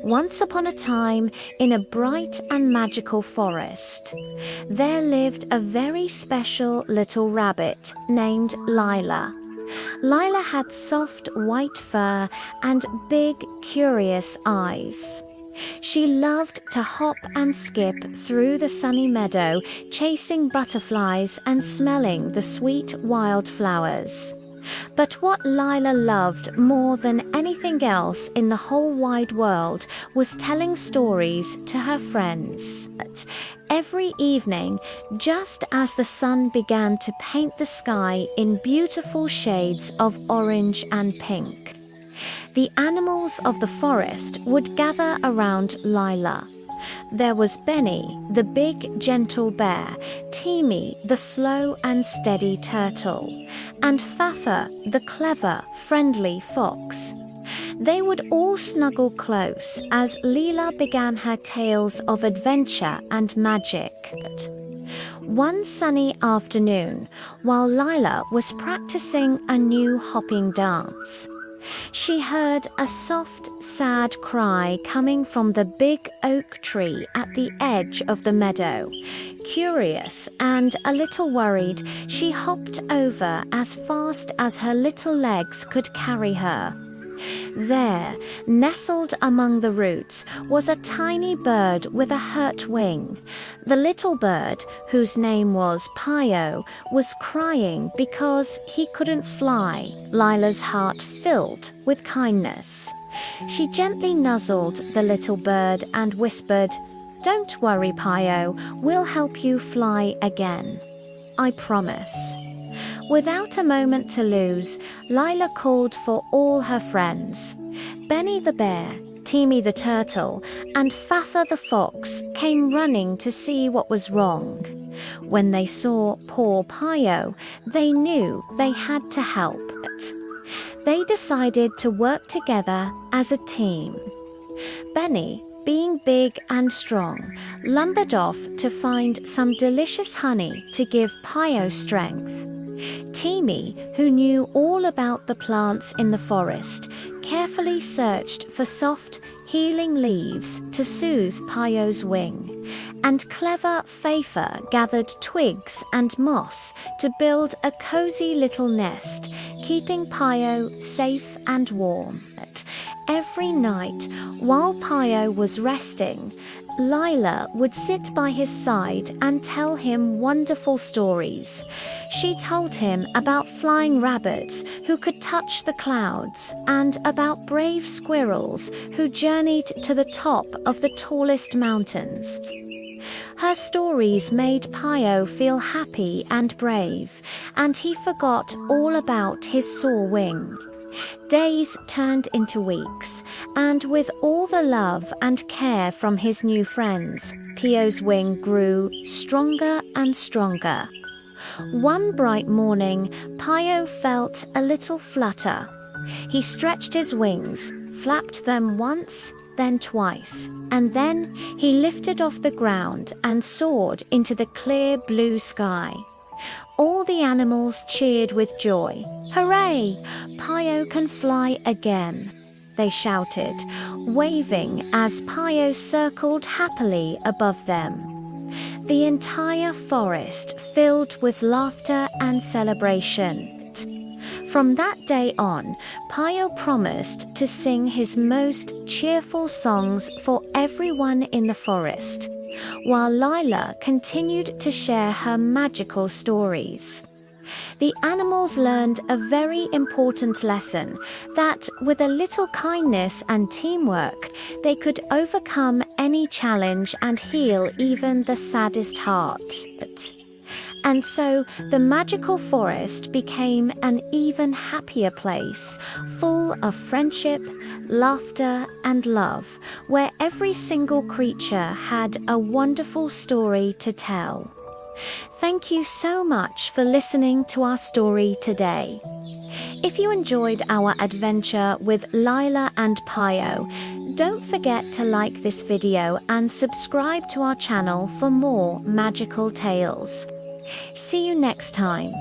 Once upon a time, in a bright and magical forest, there lived a very special little rabbit named Lila. Lila had soft white fur and big, curious eyes. She loved to hop and skip through the sunny meadow, chasing butterflies and smelling the sweet wildflowers. But what Lila loved more than anything else in the whole wide world was telling stories to her friends. Every evening, just as the sun began to paint the sky in beautiful shades of orange and pink, the animals of the forest would gather around Lila. There was Benny, the big, gentle bear, Timmy, the slow and steady turtle, and Fafa, the clever, friendly fox. They would all snuggle close as Lila began her tales of adventure and magic. One sunny afternoon, while Lila was practicing a new hopping dance, she heard a soft, sad cry coming from the big oak tree at the edge of the meadow. Curious and a little worried, she hopped over as fast as her little legs could carry her. There, nestled among the roots, was a tiny bird with a hurt wing. The little bird, whose name was Pio, was crying because he couldn't fly. Lila's heart filled with kindness. She gently nuzzled the little bird and whispered, "Don't worry, Pio, we'll help you fly again. I promise." Without a moment to lose, Lila called for all her friends. Benny the bear, Timmy the turtle, and Fafa the fox came running to see what was wrong. When they saw poor Pio, they knew they had to help. They decided to work together as a team. Benny, being big and strong, lumbered off to find some delicious honey to give Pio strength. Timmy, who knew all about the plants in the forest, carefully searched for soft, healing leaves to soothe Pio's wing, and clever Fafa gathered twigs and moss to build a cozy little nest, keeping Pio safe and warm. Every night, while Pio was resting, Lila would sit by his side and tell him wonderful stories. She told him about flying rabbits who could touch the clouds and about brave squirrels who journeyed to the top of the tallest mountains. Her stories made Pio feel happy and brave, and he forgot all about his sore wing. Days turned into weeks, and with all the love and care from his new friends, Pio's wing grew stronger and stronger. One bright morning, Pio felt a little flutter. He stretched his wings, flapped them once, then twice, and then he lifted off the ground and soared into the clear blue sky. All the animals cheered with joy. "Hooray! Pio can fly again," they shouted, waving as Pio circled happily above them. The entire forest filled with laughter and celebration. From that day on, Pio promised to sing his most cheerful songs for everyone in the forest, while Lila continued to share her magical stories. The animals learned a very important lesson, that with a little kindness and teamwork, they could overcome any challenge and heal even the saddest heart. And so the magical forest became an even happier place, full of friendship, laughter, and love, where every single creature had a wonderful story to tell. Thank you so much for listening to our story today. If you enjoyed our adventure with Lila and Pio, don't forget to like this video and subscribe to our channel for more magical tales. See you next time.